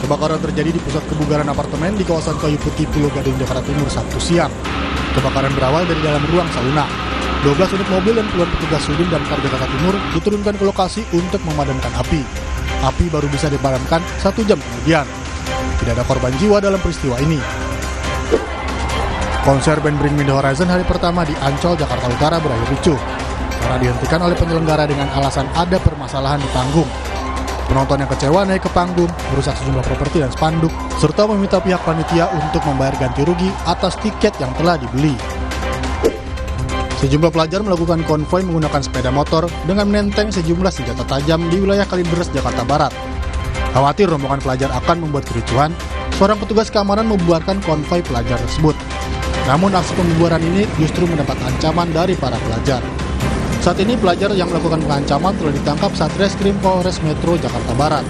Kebakaran terjadi di pusat kebugaran apartemen di kawasan Kayu Putih, Pulau Gadung, Jakarta Timur, Sabtu siang. Kebakaran berawal dari dalam ruang sauna. 12 unit mobil dan puluhan petugas Sudin dan Kar Jakarta Timur diturunkan ke lokasi untuk memadamkan api. Api baru bisa dipadamkan 1 jam kemudian. Tidak ada korban jiwa dalam peristiwa ini. Konser band Bring Me The Horizon hari pertama di Ancol, Jakarta Utara berakhir ricuh karena dihentikan oleh penyelenggara dengan alasan ada permasalahan di panggung. Penonton yang kecewa naik ke panggung, merusak sejumlah properti dan spanduk, serta meminta pihak panitia untuk membayar ganti rugi atas tiket yang telah dibeli. Sejumlah pelajar melakukan konvoi menggunakan sepeda motor dengan menenteng sejumlah senjata tajam di wilayah Kalideres, Jakarta Barat. Khawatir rombongan pelajar akan membuat kericuhan, seorang petugas keamanan membubarkan konvoi pelajar tersebut. Namun aksi pembubaran ini justru mendapat ancaman dari para pelajar. Saat ini pelajar yang melakukan pengancaman telah ditangkap Satreskrim Polres Metro Jakarta Barat.